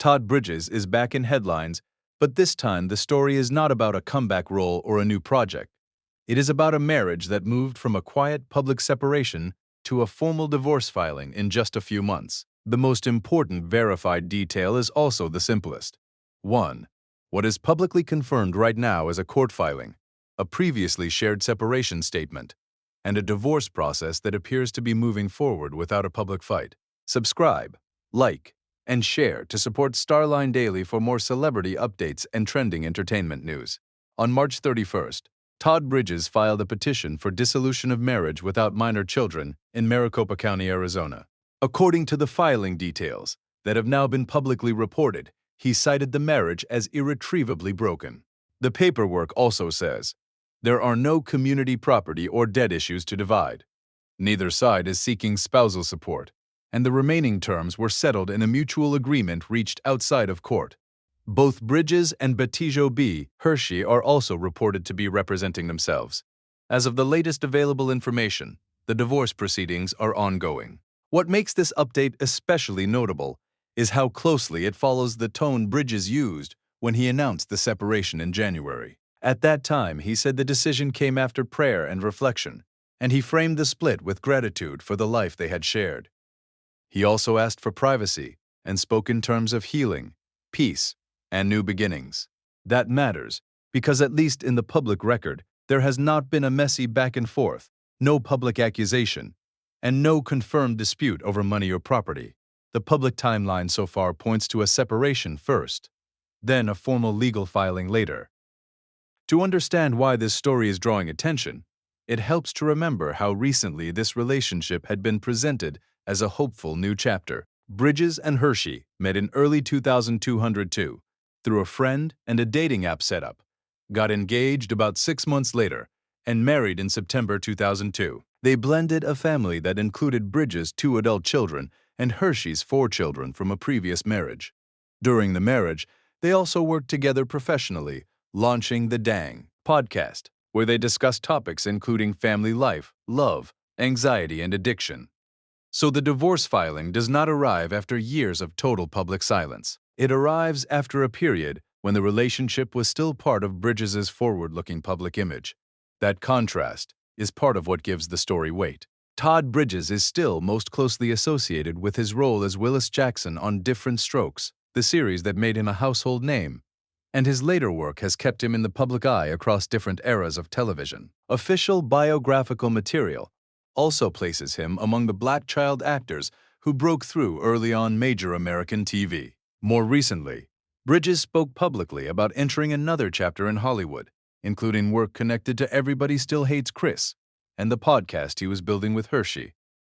Todd Bridges is back in headlines, but this time the story is not about a comeback role or a new project. It is about a marriage that moved from a quiet public separation to a formal divorce filing in just a few months. The most important verified detail is also the simplest. 1. What is publicly confirmed right now is a court filing, a previously shared separation statement, and a divorce process that appears to be moving forward without a public fight. Subscribe, like, and share to support Starline Daily for more celebrity updates and trending entertainment news. On March 31st, Todd Bridges filed a petition for dissolution of marriage without minor children in Maricopa County, Arizona. According to the filing details that have now been publicly reported, he cited the marriage as irretrievably broken. The paperwork also says, there are no community property or debt issues to divide. Neither side is seeking spousal support, and the remaining terms were settled in a mutual agreement reached outside of court. Both Bridges and Bettijo B. Hirschi are also reported to be representing themselves. As of the latest available information, the divorce proceedings are ongoing. What makes this update especially notable is how closely it follows the tone Bridges used when he announced the separation in January. At that time, he said the decision came after prayer and reflection, and he framed the split with gratitude for the life they had shared. He also asked for privacy and spoke in terms of healing, peace, and new beginnings. That matters because, at least in the public record, there has not been a messy back and forth, no public accusation, and no confirmed dispute over money or property. The public timeline so far points to a separation first, then a formal legal filing later. To understand why this story is drawing attention, it helps to remember how recently this relationship had been presented as a hopeful new chapter. Bridges and Hirschi met in early 2002 through a friend and a dating app setup, got engaged about 6 months later, and married in September 2002. They blended a family that included Bridges' 2 adult children and Hirschi's 4 children from a previous marriage. During the marriage, they also worked together professionally, launching the Dang podcast, where they discuss topics including family life, love, anxiety, and addiction. So the divorce filing does not arrive after years of total public silence. It arrives after a period when the relationship was still part of Bridges' forward-looking public image. That contrast is part of what gives the story weight. Todd Bridges is still most closely associated with his role as Willis Jackson on Diff'rent, the series that made him a household name, and his later work has kept him in the public eye across different eras of television. Official biographical material also places him among the black child actors who broke through early on major American TV. More recently, Bridges spoke publicly about entering another chapter in Hollywood, including work connected to Everybody Still Hates Chris and the podcast he was building with Hirschi.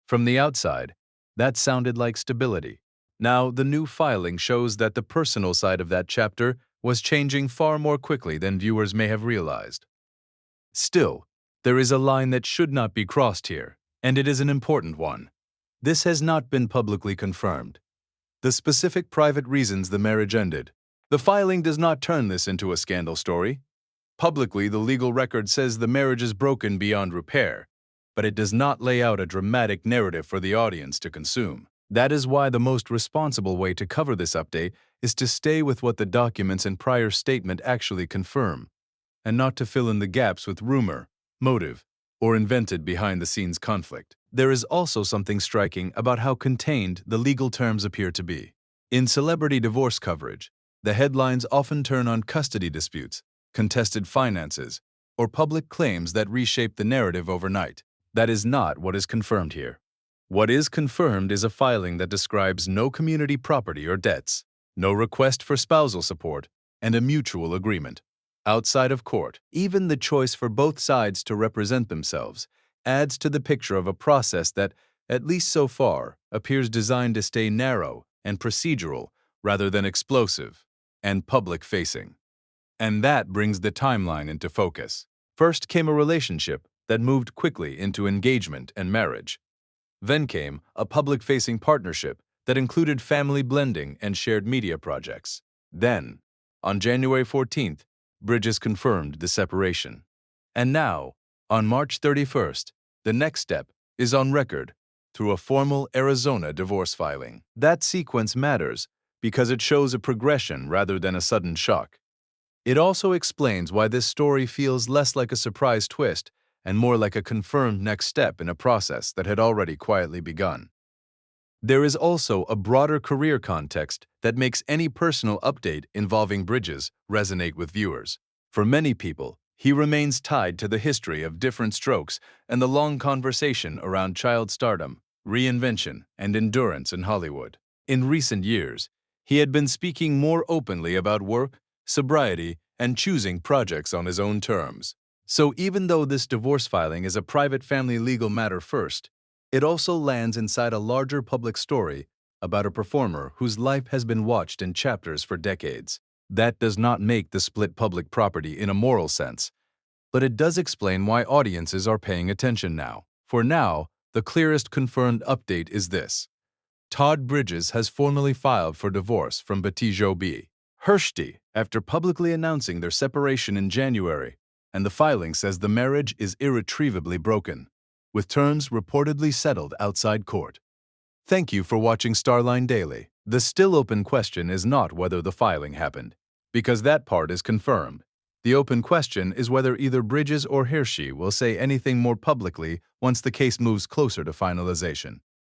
From the outside, that sounded like stability. Now, the new filing shows that the personal side of that chapter was changing far more quickly than viewers may have realized. Still, there is a line that should not be crossed here, and it is an important one. This has not been publicly confirmed. The specific private reasons the marriage ended. The filing does not turn this into a scandal story. Publicly, the legal record says the marriage is broken beyond repair, but it does not lay out a dramatic narrative for the audience to consume. That is why the most responsible way to cover this update is to stay with what the documents and prior statement actually confirm, and not to fill in the gaps with rumor, motive, or invented behind-the-scenes conflict. There is also something striking about how contained the legal terms appear to be. In celebrity divorce coverage, the headlines often turn on custody disputes, contested finances, or public claims that reshape the narrative overnight. That is not what is confirmed here. What is confirmed is a filing that describes no community property or debts, no request for spousal support, and a mutual agreement. Outside of court, even the choice for both sides to represent themselves adds to the picture of a process that, at least so far, appears designed to stay narrow and procedural rather than explosive and public-facing. And that brings the timeline into focus. First came a relationship that moved quickly into engagement and marriage. Then came a public-facing partnership that included family blending and shared media projects. Then, on January 14th, Bridges confirmed the separation. And now, on March 31st, the next step is on record through a formal Arizona divorce filing. That sequence matters because it shows a progression rather than a sudden shock. It also explains why this story feels less like a surprise twist and more like a confirmed next step in a process that had already quietly begun. There is also a broader career context that makes any personal update involving Bridges resonate with viewers. For many people, he remains tied to the history of different strokes and the long conversation around child stardom, reinvention, and endurance in Hollywood. In recent years, he had been speaking more openly about work, sobriety, and choosing projects on his own terms. So even though this divorce filing is a private family legal matter first, it also lands inside a larger public story about a performer whose life has been watched in chapters for decades. That does not make the split public property in a moral sense, but it does explain why audiences are paying attention now. For now, the clearest confirmed update is this. Todd Bridges has formally filed for divorce from Bettijo B. Hirschi after publicly announcing their separation in January, and the filing says the marriage is irretrievably broken, with terms reportedly settled outside court. Thank you for watching Starline Daily. The still open question is not whether the filing happened, because that part is confirmed. The open question is whether either Bridges or Hirschi will say anything more publicly once the case moves closer to finalization.